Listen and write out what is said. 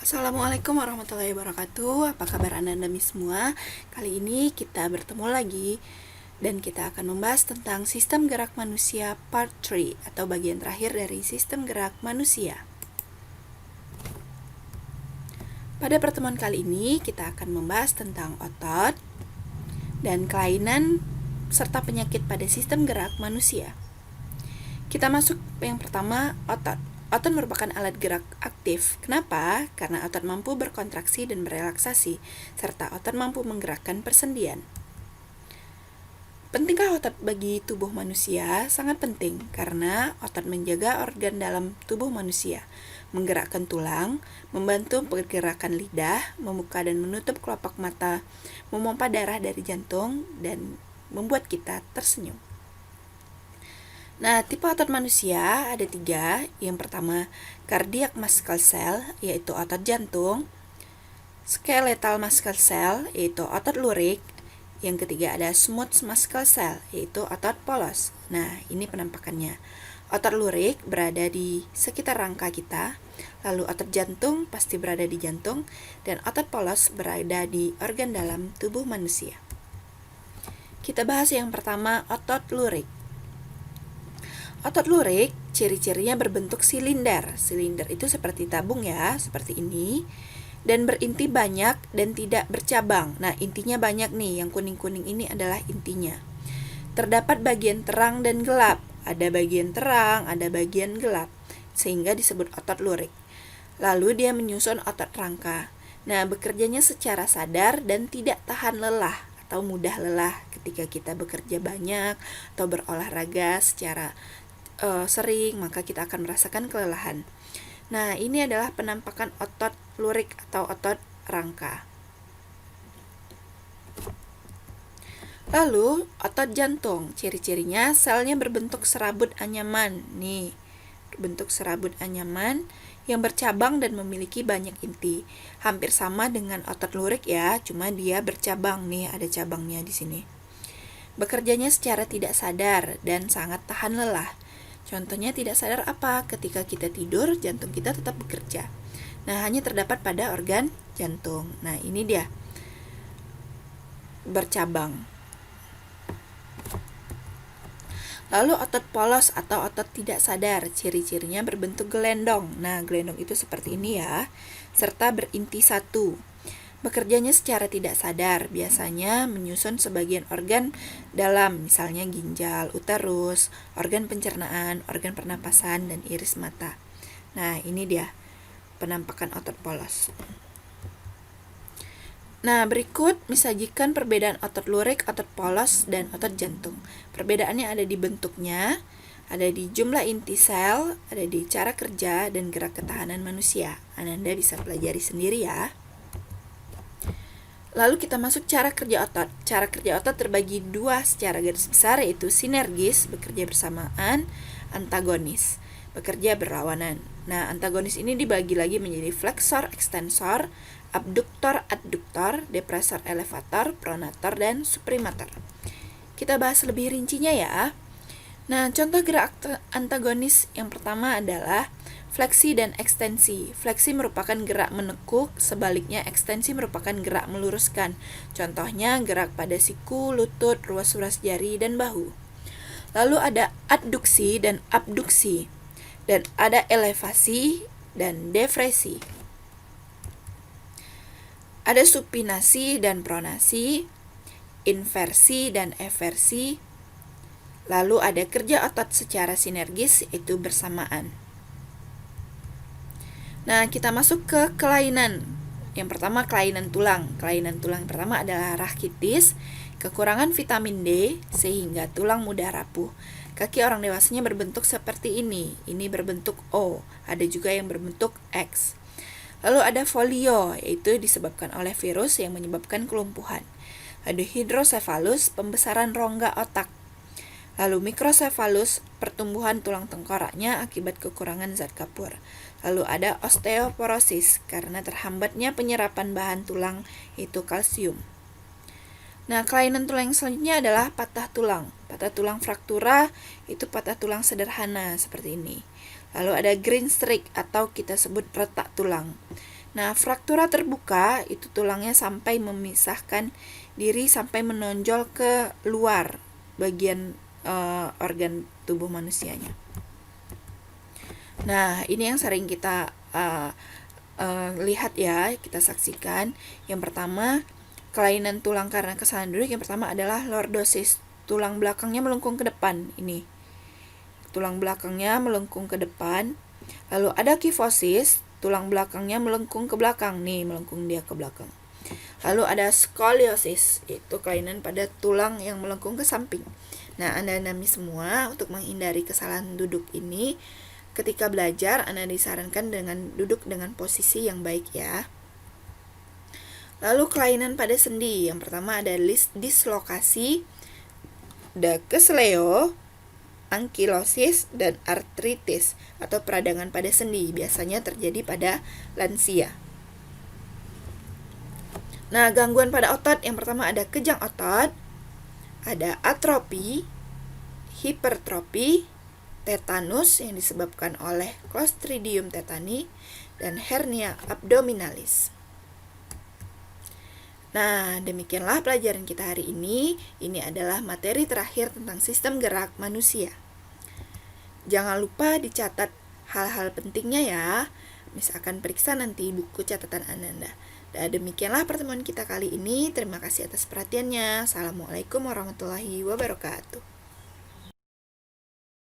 Assalamualaikum warahmatullahi wabarakatuh. Apa kabar Anda demi semua? Kali ini kita bertemu lagi dan kita akan membahas tentang sistem gerak manusia part 3 atau bagian terakhir dari sistem gerak manusia. Pada pertemuan kali ini kita akan membahas tentang otot dan kelainan serta penyakit pada sistem gerak manusia. Kita masuk yang pertama, otot. Otot merupakan alat gerak aktif. Kenapa? Karena otot mampu berkontraksi dan berelaksasi, serta otot mampu menggerakkan persendian. Pentingkah otot bagi tubuh manusia? Sangat penting, karena otot menjaga organ dalam tubuh manusia, menggerakkan tulang, membantu pergerakan lidah, membuka dan menutup kelopak mata, memompa darah dari jantung, dan membuat kita tersenyum. Nah, tipe otot manusia ada 3. Yang pertama, cardiac muscle cell, yaitu otot jantung. Skeletal muscle cell, yaitu otot lurik. Yang ketiga ada smooth muscle cell, yaitu otot polos. Nah, ini penampakannya. Otot lurik berada di sekitar rangka kita, lalu otot jantung pasti berada di jantung, dan otot polos berada di organ dalam tubuh manusia. Kita bahas yang pertama, otot lurik. Otot lurik, ciri-cirinya berbentuk silinder. Silinder itu seperti tabung ya, seperti ini. Dan berinti banyak dan tidak bercabang. Nah, intinya banyak nih, yang kuning-kuning ini adalah intinya. Terdapat bagian terang dan gelap. Ada bagian terang, ada bagian gelap. Sehingga disebut otot lurik. Lalu dia menyusun otot rangka. Nah, bekerjanya secara sadar dan tidak tahan lelah atau mudah lelah ketika kita bekerja banyak atau berolahraga secara sering, maka kita akan merasakan kelelahan. Nah, ini adalah penampakan otot lurik atau otot rangka. Lalu, otot jantung, ciri-cirinya selnya berbentuk serabut anyaman. Nih, bentuk serabut anyaman yang bercabang dan memiliki banyak inti. Hampir sama dengan otot lurik ya, cuma dia bercabang nih, ada cabangnya di sini. Bekerjanya secara tidak sadar dan sangat tahan lelah. Contohnya tidak sadar apa? Ketika kita tidur, jantung kita tetap bekerja. Nah, hanya terdapat pada organ jantung. Nah, ini dia. Bercabang. Lalu otot polos atau otot tidak sadar, ciri-cirinya berbentuk gelendong. Nah, gelendong itu seperti ini ya, serta berinti satu. Bekerjanya secara tidak sadar, biasanya menyusun sebagian organ dalam, misalnya ginjal, uterus, organ pencernaan, organ pernapasan, dan iris mata. Nah, ini dia penampakan otot polos. Nah, berikut misajikan perbedaan otot lurik, otot polos, dan otot jantung. Perbedaannya ada di bentuknya, ada di jumlah inti sel, ada di cara kerja, dan gerak ketahanan manusia. Anda bisa pelajari sendiri ya. Lalu kita masuk cara kerja otot. Cara kerja otot terbagi 2 secara garis besar, yaitu sinergis, bekerja bersamaan, antagonis, bekerja berlawanan. Nah, antagonis ini dibagi lagi menjadi flexor, ekstensor, abduktor, adduktor, depressor, elevator, pronator, dan suprimator. Kita bahas lebih rincinya ya. Nah, contoh gerak antagonis yang pertama adalah fleksi dan ekstensi. Fleksi merupakan gerak menekuk, sebaliknya ekstensi merupakan gerak meluruskan. Contohnya gerak pada siku, lutut, ruas-ruas jari, dan bahu. Lalu ada adduksi dan abduksi. Dan ada elevasi dan depresi. Ada supinasi dan pronasi, inversi dan eversi. Lalu ada kerja otot secara sinergis, yaitu bersamaan. Nah, kita masuk ke kelainan. Yang pertama, kelainan tulang. Kelainan tulang pertama adalah rakitis, kekurangan vitamin D sehingga tulang mudah rapuh. Kaki orang dewasanya berbentuk seperti ini. Ini berbentuk O, ada juga yang berbentuk X. Lalu ada folio, yaitu disebabkan oleh virus yang menyebabkan kelumpuhan. Ada hidrosefalus, pembesaran rongga otak. Lalu mikrocephalus, pertumbuhan tulang tengkoraknya akibat kekurangan zat kapur. Lalu ada osteoporosis, karena terhambatnya penyerapan bahan tulang, yaitu kalsium. Nah, kelainan tulang yang selanjutnya adalah patah tulang. Patah tulang fraktura itu patah tulang sederhana seperti ini. Lalu ada green streak atau kita sebut retak tulang. Nah, fraktura terbuka itu tulangnya sampai memisahkan diri sampai menonjol ke luar bagian organ tubuh manusianya. Nah, ini yang sering kita lihat ya, kita saksikan. Yang pertama, kelainan tulang karena kesalahan duduk. Yang pertama adalah lordosis, tulang belakangnya melengkung ke depan. Ini tulang belakangnya melengkung ke depan. Lalu ada kifosis, tulang belakangnya melengkung ke belakang. Nih, melengkung dia ke belakang. Lalu ada skoliosis, itu kelainan pada tulang yang melengkung ke samping. Nah, Anda semua untuk menghindari kesalahan duduk ini, ketika belajar Anda disarankan dengan duduk dengan posisi yang baik ya. Lalu kelainan pada sendi, yang pertama ada dislokasi, ada kesleo, ankilosis, dan artritis atau peradangan pada sendi, biasanya terjadi pada lansia. Nah, gangguan pada otot, yang pertama ada kejang otot, ada atrofi, hipertrofi, tetanus yang disebabkan oleh Clostridium tetani, dan hernia abdominalis. Nah, demikianlah pelajaran kita hari ini. Ini adalah materi terakhir tentang sistem gerak manusia. Jangan lupa dicatat hal-hal pentingnya ya. Misalkan periksa nanti buku catatan Anda. Dan demikianlah pertemuan kita kali ini. Terima kasih atas perhatiannya. Assalamualaikum warahmatullahi wabarakatuh.